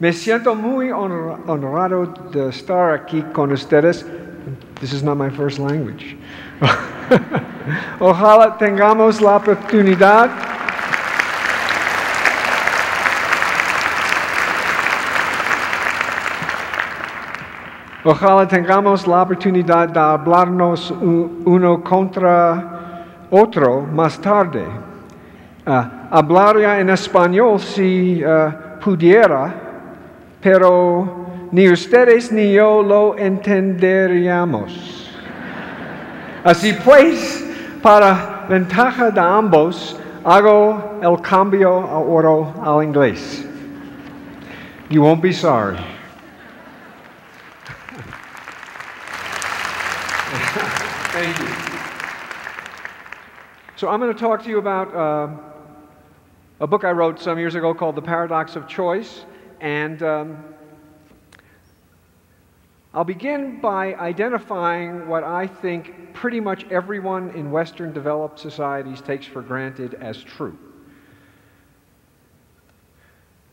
Me siento muy honrado de estar aquí con ustedes. This is not my first language. Ojalá tengamos la oportunidad de hablarnos uno contra otro más tarde. Hablaría en español si pudiera, pero ni ustedes ni yo lo entenderíamos. Así pues, para ventaja de ambos, hago el cambio ahora al inglés. You won't be sorry. Thank you. So I'm going to talk to you about a book I wrote some years ago called The Paradox of Choice, and I'll begin by identifying what I think pretty much everyone in Western developed societies takes for granted as true.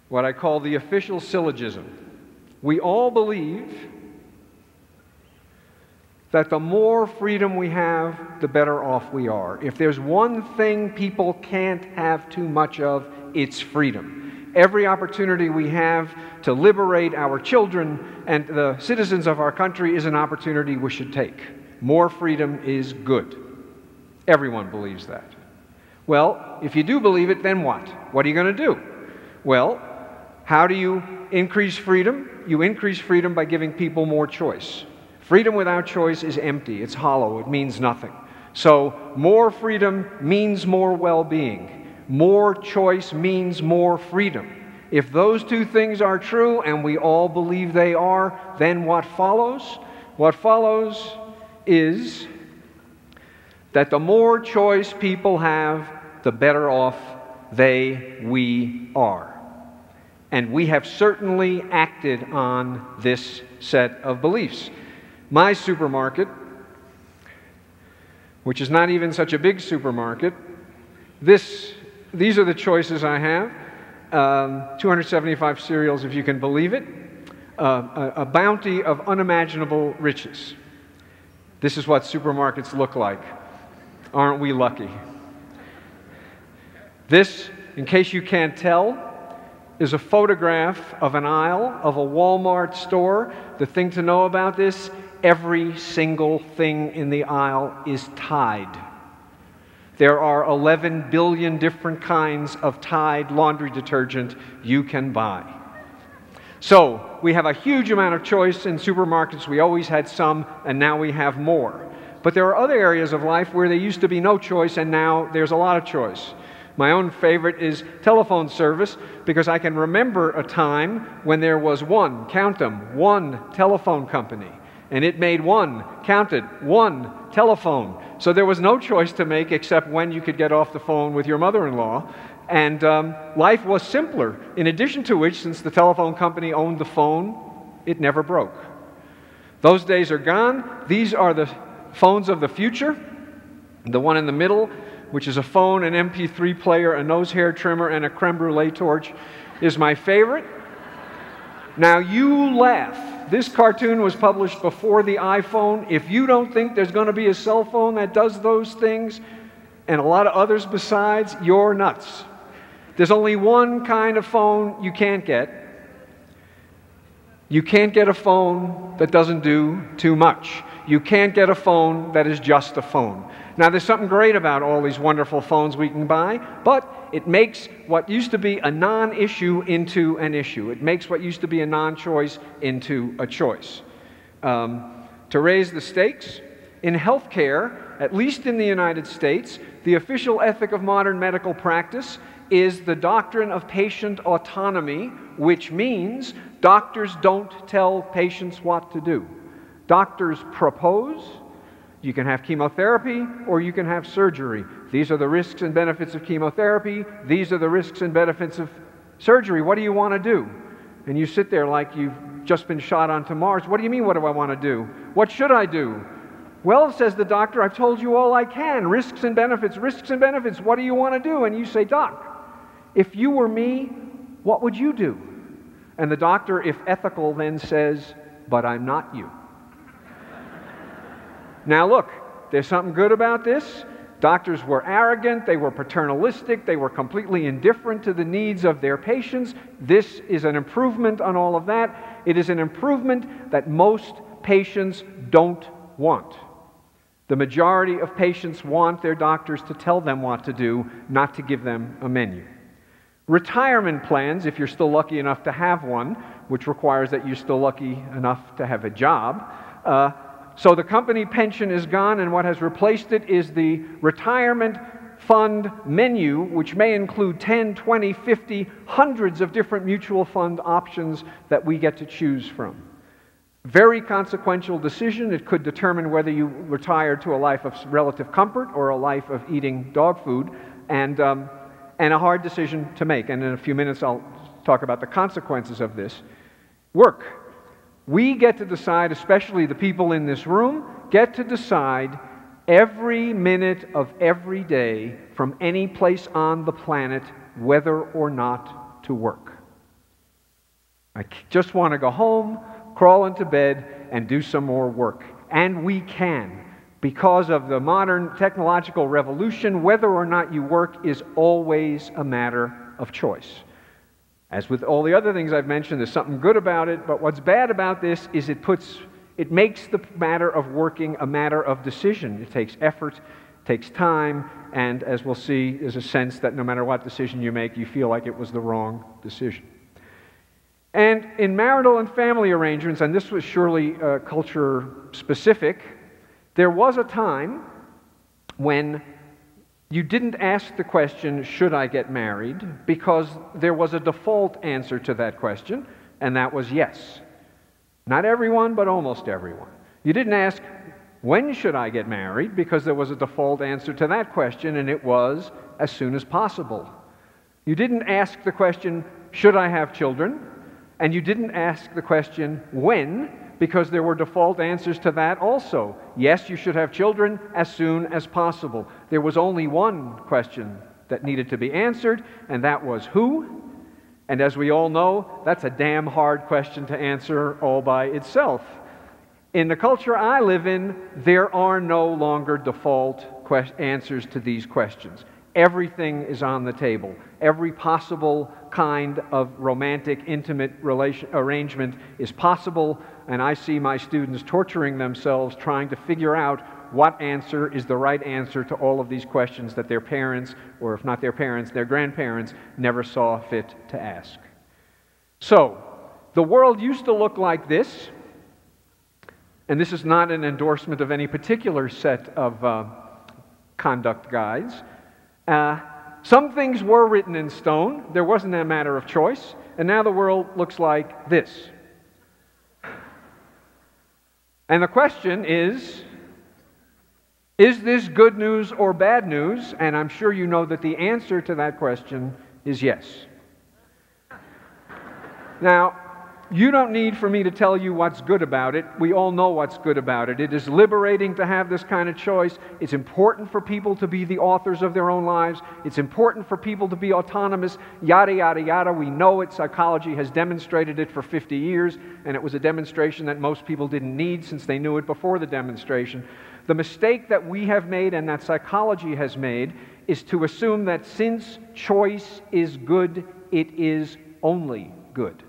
What I call the official syllogism. We all believe that the more freedom we have, the better off we are. If there's one thing people can't have too much of, it's freedom. Every opportunity we have to liberate our children and the citizens of our country is an opportunity we should take. More freedom is good. Everyone believes that. Well, if you do believe it, then what? What are you going to do? Well, how do you increase freedom? You increase freedom by giving people more choice. Freedom without choice is empty, it's hollow, it means nothing. So more freedom means more well-being. More choice means more freedom. If those two things are true, and we all believe they are, then what follows? What follows is that the more choice people have, the better off we are. And we have certainly acted on this set of beliefs. My supermarket, which is not even such a big supermarket, these are the choices I have. 275 cereals, if you can believe it. A bounty of unimaginable riches. This is what supermarkets look like. Aren't we lucky? This, in case you can't tell, is a photograph of an aisle of a Walmart store. The thing to know about this, every single thing in the aisle is Tide. There are 11 billion different kinds of Tide laundry detergent you can buy. So, we have a huge amount of choice in supermarkets. We always had some, and now we have more. But there are other areas of life where there used to be no choice, and now there's a lot of choice. My own favorite is telephone service, because I can remember a time when there was one telephone company. And it made one telephone. So there was no choice to make except when you could get off the phone with your mother-in-law. And life was simpler. In addition to which, since the telephone company owned the phone, it never broke. Those days are gone. These are the phones of the future. The one in the middle, which is a phone, an MP3 player, a nose hair trimmer, and a creme brulee torch, is my favorite. Now you laugh. This cartoon was published before the iPhone. If you don't think there's going to be a cell phone that does those things, and a lot of others besides, you're nuts. There's only one kind of phone you can't get. You can't get a phone that doesn't do too much. You can't get a phone that is just a phone. Now, there's something great about all these wonderful phones we can buy, but it makes what used to be a non-issue into an issue. It makes what used to be a non-choice into a choice. To raise the stakes, in healthcare, at least in the United States, the official ethic of modern medical practice is the doctrine of patient autonomy, which means doctors don't tell patients what to do. Doctors propose. You can have chemotherapy or you can have surgery. These are the risks and benefits of chemotherapy. These are the risks and benefits of surgery. What do you want to do? And you sit there like you've just been shot onto Mars. What do you mean, what do I want to do? What should I do? Well, says the doctor, I've told you all I can. Risks and benefits, risks and benefits. What do you want to do? And you say, Doc, if you were me, what would you do? And the doctor, if ethical, then says, "But I'm not you." Now look, there's something good about this. Doctors were arrogant, they were paternalistic, they were completely indifferent to the needs of their patients. This is an improvement on all of that. It is an improvement that most patients don't want. The majority of patients want their doctors to tell them what to do, not to give them a menu. Retirement plans, if you're still lucky enough to have one, which requires that you're still lucky enough to have a job. So the company pension is gone, and what has replaced it is the retirement fund menu, which may include 10, 20, 50, hundreds of different mutual fund options that we get to choose from. Very consequential decision. It could determine whether you retire to a life of relative comfort or a life of eating dog food, and a hard decision to make. And in a few minutes I'll talk about the consequences of this. Work. We get to decide, especially the people in this room, get to decide every minute of every day from any place on the planet whether or not to work. I just want to go home, crawl into bed, and do some more work. And we can. Because of the modern technological revolution, whether or not you work is always a matter of choice. As with all the other things I've mentioned, there's something good about it, but what's bad about this is it makes the matter of working a matter of decision. It takes effort, it takes time, and as we'll see, there's a sense that no matter what decision you make, you feel like it was the wrong decision. And in marital and family arrangements, and this was surely culture specific, there was a time when you didn't ask the question, should I get married? Because there was a default answer to that question, and that was yes. Not everyone, but almost everyone. You didn't ask, when should I get married? Because there was a default answer to that question, and it was as soon as possible. You didn't ask the question, should I have children? And you didn't ask the question, when? Because there were default answers to that also. Yes, you should have children as soon as possible. There was only one question that needed to be answered, and that was who? And as we all know, that's a damn hard question to answer all by itself. In the culture I live in, there are no longer default answers to these questions. Everything is on the table. Every possible kind of romantic, intimate arrangement is possible, and I see my students torturing themselves trying to figure out what answer is the right answer to all of these questions that their parents, or if not their parents, their grandparents, never saw fit to ask. So, the world used to look like this, and this is not an endorsement of any particular set of conduct guides. Some things were written in stone. There wasn't a matter of choice. And now the world looks like this. And the question is this good news or bad news? And I'm sure you know that the answer to that question is yes. Now, you don't need for me to tell you what's good about it. We all know what's good about it. It is liberating to have this kind of choice. It's important for people to be the authors of their own lives. It's important for people to be autonomous, yada, yada, yada. We know it. Psychology has demonstrated it for 50 years, and it was a demonstration that most people didn't need since they knew it before the demonstration. The mistake that we have made and that psychology has made is to assume that since choice is good, it is only good.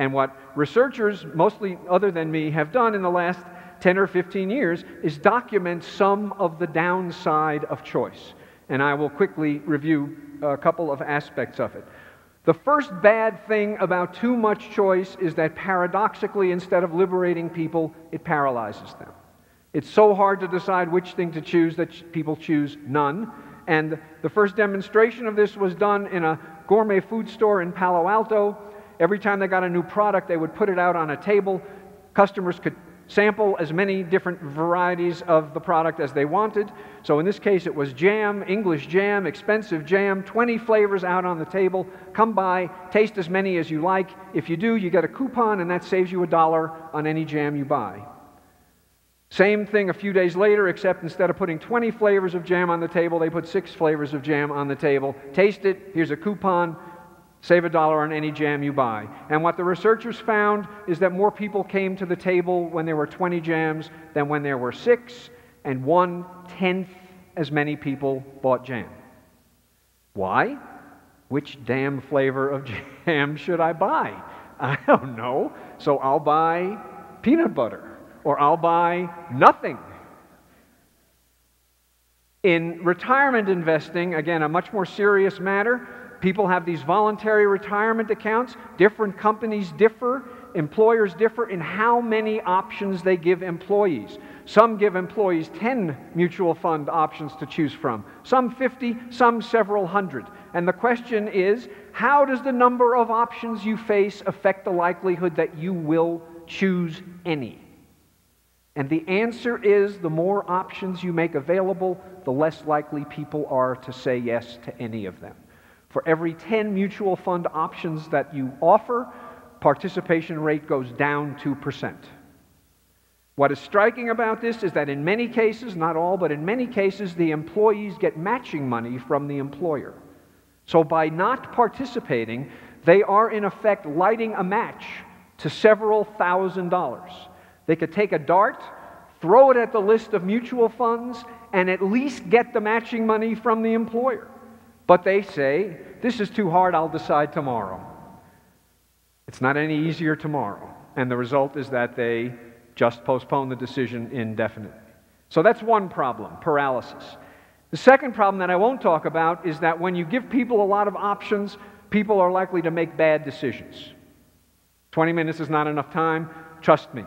And what researchers, mostly other than me, have done in the last 10 or 15 years is document some of the downside of choice. And I will quickly review a couple of aspects of it. The first bad thing about too much choice is that paradoxically, instead of liberating people, it paralyzes them. It's so hard to decide which thing to choose that people choose none. And the first demonstration of this was done in a gourmet food store in Palo Alto. Every time they got a new product, they would put it out on a table. Customers could sample as many different varieties of the product as they wanted. So in this case, it was jam, English jam, expensive jam, 20 flavors out on the table. Come by, taste as many as you like. If you do, you get a coupon, and that saves you $1 on any jam you buy. Same thing a few days later, except instead of putting 20 flavors of jam on the table, they put 6 flavors of jam on the table. Taste it, here's a coupon. Save $1 on any jam you buy. And what the researchers found is that more people came to the table when there were 20 jams than when there were 6, and 1/10 as many people bought jam. Why? Which damn flavor of jam should I buy? I don't know. So I'll buy peanut butter, or I'll buy nothing. In retirement investing, again, a much more serious matter, people have these voluntary retirement accounts. Different companies differ, employers differ in how many options they give employees. Some give employees 10 mutual fund options to choose from, some 50, some several hundred. And the question is, how does the number of options you face affect the likelihood that you will choose any? And the answer is, the more options you make available, the less likely people are to say yes to any of them. For every 10 mutual fund options that you offer, participation rate goes down 2%. What is striking about this is that in many cases, not all, but in many cases, the employees get matching money from the employer. So by not participating, they are in effect lighting a match to several $1,000s. They could take a dart, throw it at the list of mutual funds, and at least get the matching money from the employer. But they say, this is too hard, I'll decide tomorrow. It's not any easier tomorrow. And the result is that they just postpone the decision indefinitely. So that's one problem, paralysis. The second problem that I won't talk about is that when you give people a lot of options, people are likely to make bad decisions. 20 minutes is not enough time, trust me.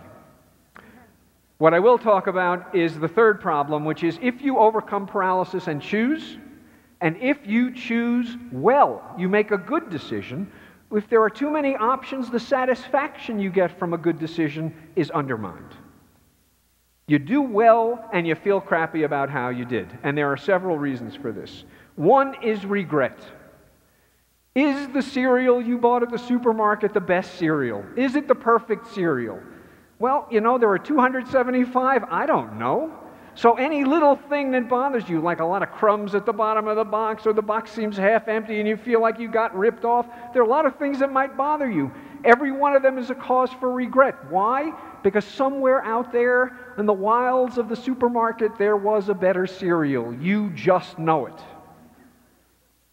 What I will talk about is the third problem, which is if you overcome paralysis and choose, and if you choose well, you make a good decision. If there are too many options, the satisfaction you get from a good decision is undermined. You do well and you feel crappy about how you did. And there are several reasons for this. One is regret. Is the cereal you bought at the supermarket the best cereal? Is it the perfect cereal? Well, you know, there are 275. I don't know. So any little thing that bothers you, like a lot of crumbs at the bottom of the box, or the box seems half empty and you feel like you got ripped off, there are a lot of things that might bother you. Every one of them is a cause for regret. Why? Because somewhere out there in the wilds of the supermarket there was a better cereal. You just know it.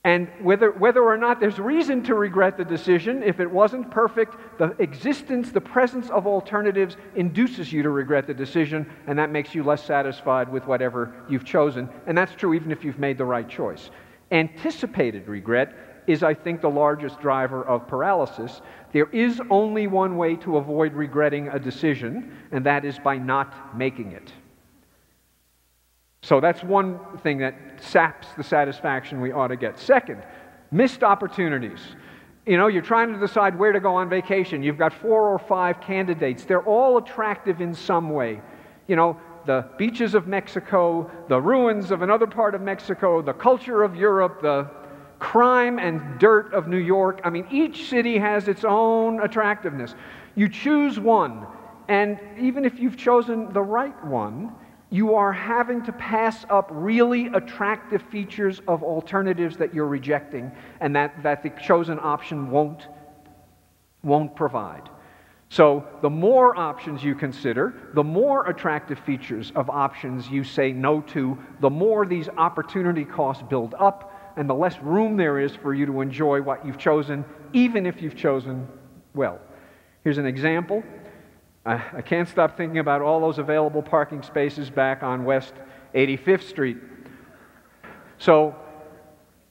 And whether or not there's reason to regret the decision, if it wasn't perfect, the existence, the presence of alternatives induces you to regret the decision, and that makes you less satisfied with whatever you've chosen. And that's true even if you've made the right choice. Anticipated regret is, I think, the largest driver of paralysis. There is only one way to avoid regretting a decision, and that is by not making it. So that's one thing that saps the satisfaction we ought to get. Second, missed opportunities. You know, you're trying to decide where to go on vacation. You've got 4 or 5 candidates. They're all attractive in some way. You know, the beaches of Mexico, the ruins of another part of Mexico, the culture of Europe, the crime and dirt of New York. I mean, each city has its own attractiveness. You choose one, and even if you've chosen the right one, you are having to pass up really attractive features of alternatives that you're rejecting and that the chosen option won't provide. So the more options you consider, the more attractive features of options you say no to, the more these opportunity costs build up and the less room there is for you to enjoy what you've chosen, even if you've chosen well. Here's an example. I can't stop thinking about all those available parking spaces back on West 85th Street. So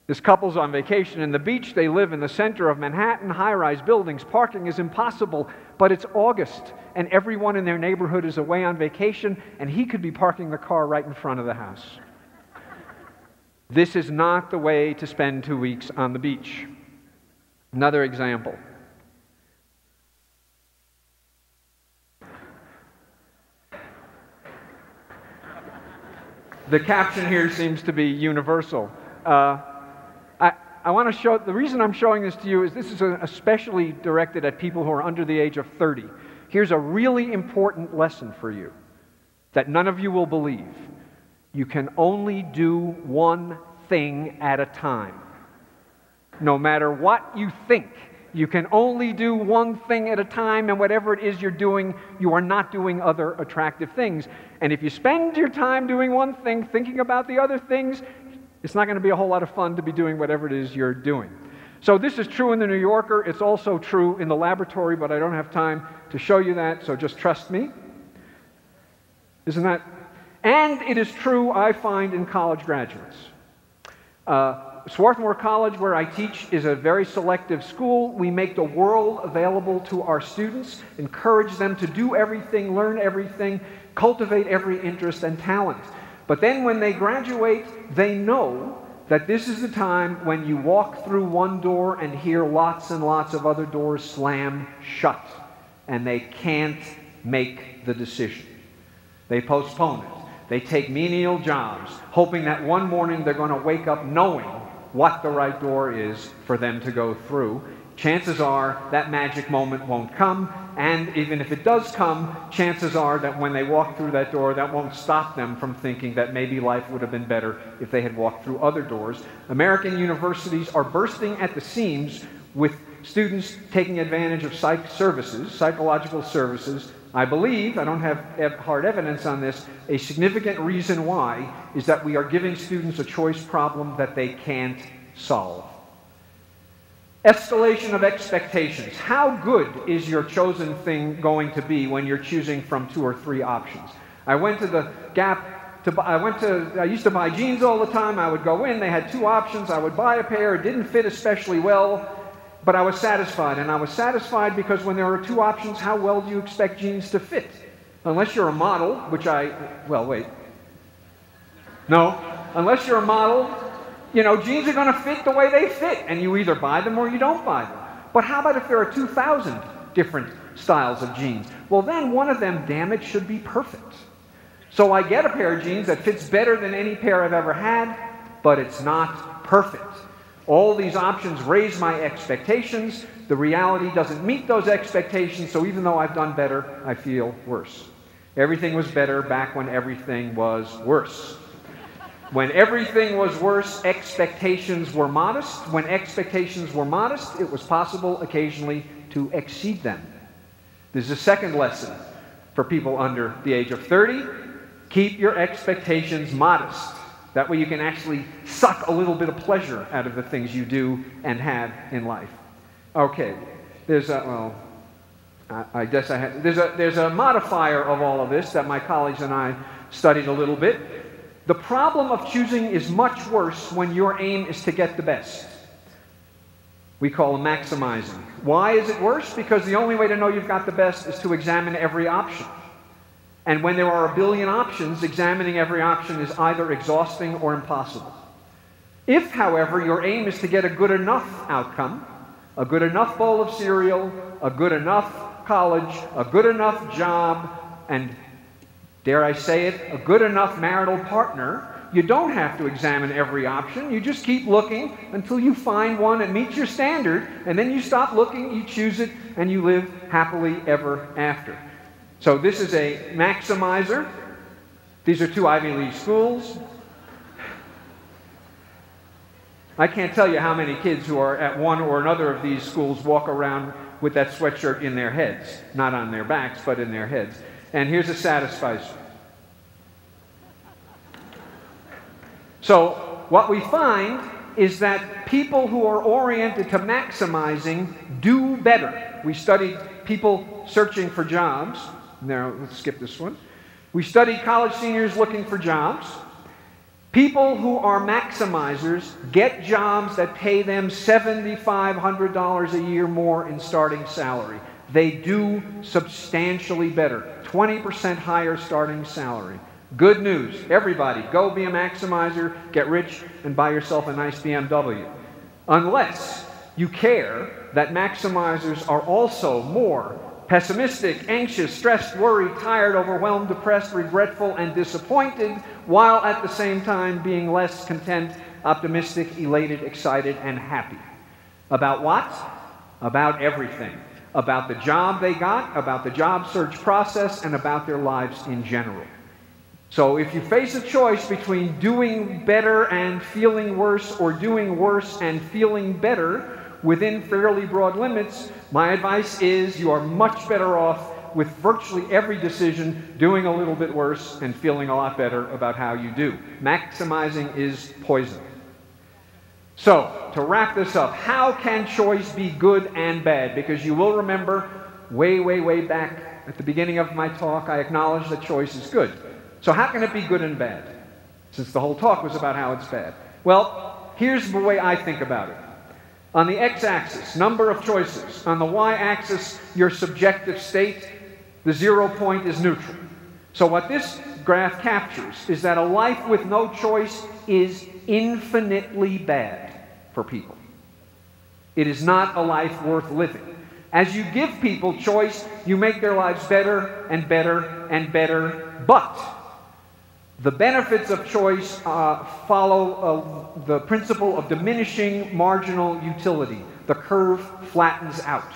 this couple's on vacation in the beach. They live in the center of Manhattan, high-rise buildings. Parking is impossible, but it's August, and everyone in their neighborhood is away on vacation, and he could be parking the car right in front of the house. This is not the way to spend 2 weeks on the beach. Another example. The caption here seems to be universal. I want to show, the reason I'm showing this to you is this is especially directed at people who are under the age of 30. Here's a really important lesson for you that none of you will believe. You can only do one thing at a time. No matter what you think, you can only do one thing at a time, and whatever it is you're doing, you are not doing other attractive things. And if you spend your time doing one thing, thinking about the other things, it's not going to be a whole lot of fun to be doing whatever it is you're doing. So this is true in the New Yorker. It's also true in the laboratory, but I don't have time to show you that, so just trust me. Isn't that? And it is true, I find, in college graduates. Swarthmore College, where I teach, is a very selective school. We make the world available to our students, encourage them to do everything, learn everything, cultivate every interest and talent. But then when they graduate, they know that this is the time when you walk through one door and hear lots and lots of other doors slam shut, and they can't make the decision. They postpone it. They take menial jobs, hoping that one morning they're going to wake up knowing what the right door is for them to go through. Chances are that magic moment won't come, and even if it does come, chances are that when they walk through that door, that won't stop them from thinking that maybe life would have been better if they had walked through other doors. American universities are bursting at the seams with students taking advantage of psychological services. I believe, I don't have hard evidence on this, a significant reason why is that we are giving students a choice problem that they can't solve. Escalation of expectations. How good is your chosen thing going to be when you're choosing from 2 or 3 options? I went to the Gap I used to buy jeans all the time. I would go in, they had 2 options. I would buy a pair, it didn't fit especially well, but I was satisfied. And I was satisfied because when there are 2 options, how well do you expect jeans to fit? Unless you're a model, unless you're a model, you know, jeans are going to fit the way they fit, and you either buy them or you don't buy them. But how about if there are 2,000 different styles of jeans? Well, then one of them, damn it, should be perfect. So I get a pair of jeans that fits better than any pair I've ever had, but it's not perfect. All these options raise my expectations. The reality doesn't meet those expectations, so even though I've done better, I feel worse. Everything was better back when everything was worse. When everything was worse, expectations were modest. When expectations were modest, it was possible occasionally to exceed them. This is a second lesson for people under the age of 30. Keep your expectations modest. That way you can actually suck a little bit of pleasure out of the things you do and have in life. Okay, there's a modifier of all of this that my colleagues and I studied a little bit. The problem of choosing is much worse when your aim is to get the best. We call it maximizing. Why is it worse? Because the only way to know you've got the best is to examine every option. And when there are a billion options, examining every option is either exhausting or impossible. If, however, your aim is to get a good enough outcome, a good enough bowl of cereal, a good enough college, a good enough job, and, dare I say it, a good enough marital partner, you don't have to examine every option. You just keep looking until you find one that meets your standard, and then you stop looking, you choose it, and you live happily ever after. So this is a maximizer. These are 2 Ivy League schools. I can't tell you how many kids who are at one or another of these schools walk around with that sweatshirt in their heads. Not on their backs, but in their heads. And here's a satisficer. So what we find is that people who are oriented to maximizing do better. We studied people searching for jobs. Now, let's skip this one. We studied college seniors looking for jobs. People who are maximizers get jobs that pay them $7,500 a year more in starting salary. They do substantially better, 20% higher starting salary. Good news, everybody, go be a maximizer, get rich, and buy yourself a nice BMW. Unless you care that maximizers are also more pessimistic, anxious, stressed, worried, tired, overwhelmed, depressed, regretful, and disappointed, while at the same time being less content, optimistic, elated, excited, and happy. About what? About everything. About the job they got, about the job search process, and about their lives in general. So if you face a choice between doing better and feeling worse, or doing worse and feeling better within fairly broad limits, my advice is you are much better off with virtually every decision doing a little bit worse and feeling a lot better about how you do. Maximizing is poison. So, to wrap this up, how can choice be good and bad? Because you will remember way back at the beginning of my talk, I acknowledged that choice is good. So how can it be good and bad? Since the whole talk was about how it's bad. Well, here's the way I think about it. On the x-axis, number of choices. On the y-axis, your subjective state. The 0 point is neutral. So what this graph captures is that a life with no choice is infinitely bad for people. It is not a life worth living. As you give people choice, you make their lives better and better and better, but the benefits of choice follow the principle of diminishing marginal utility. The curve flattens out.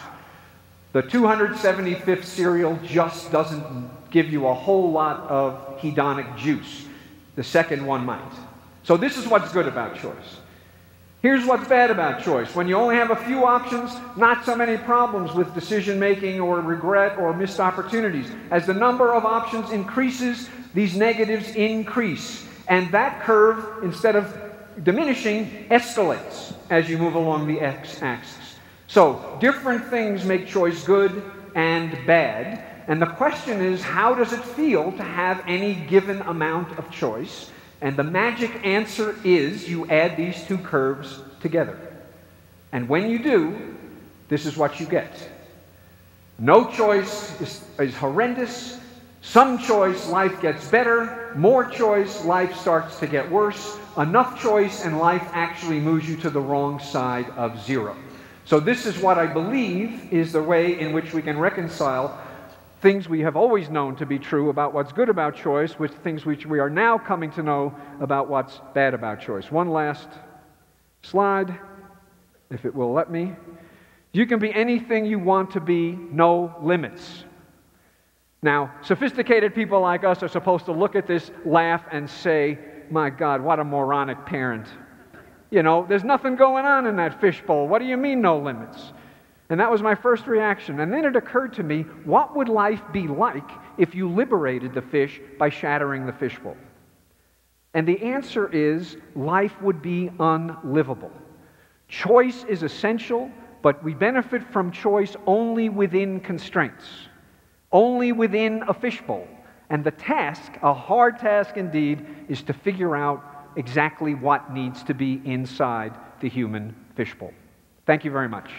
The 275th cereal just doesn't give you a whole lot of hedonic juice. The second one might. So this is what's good about choice. Here's what's bad about choice. When you only have a few options, not so many problems with decision-making or regret or missed opportunities. As the number of options increases, these negatives increase. And that curve, instead of diminishing, escalates as you move along the x-axis. So, different things make choice good and bad. And the question is, how does it feel to have any given amount of choice? And the magic answer is you add these two curves together. And when you do, this is what you get. No choice is horrendous. Some choice, life gets better. More choice, life starts to get worse. Enough choice, and life actually moves you to the wrong side of 0. So this is what I believe is the way in which we can reconcile things we have always known to be true about what's good about choice with things which we are now coming to know about what's bad about choice. One last slide, if it will let me. You can be anything you want to be, no limits. Now, sophisticated people like us are supposed to look at this, laugh, and say, my God, what a moronic parent. You know, there's nothing going on in that fishbowl. What do you mean, no limits? And that was my first reaction. And then it occurred to me, what would life be like if you liberated the fish by shattering the fishbowl? And the answer is, life would be unlivable. Choice is essential, but we benefit from choice only within constraints, only within a fishbowl. And the task, a hard task indeed, is to figure out exactly what needs to be inside the human fishbowl. Thank you very much.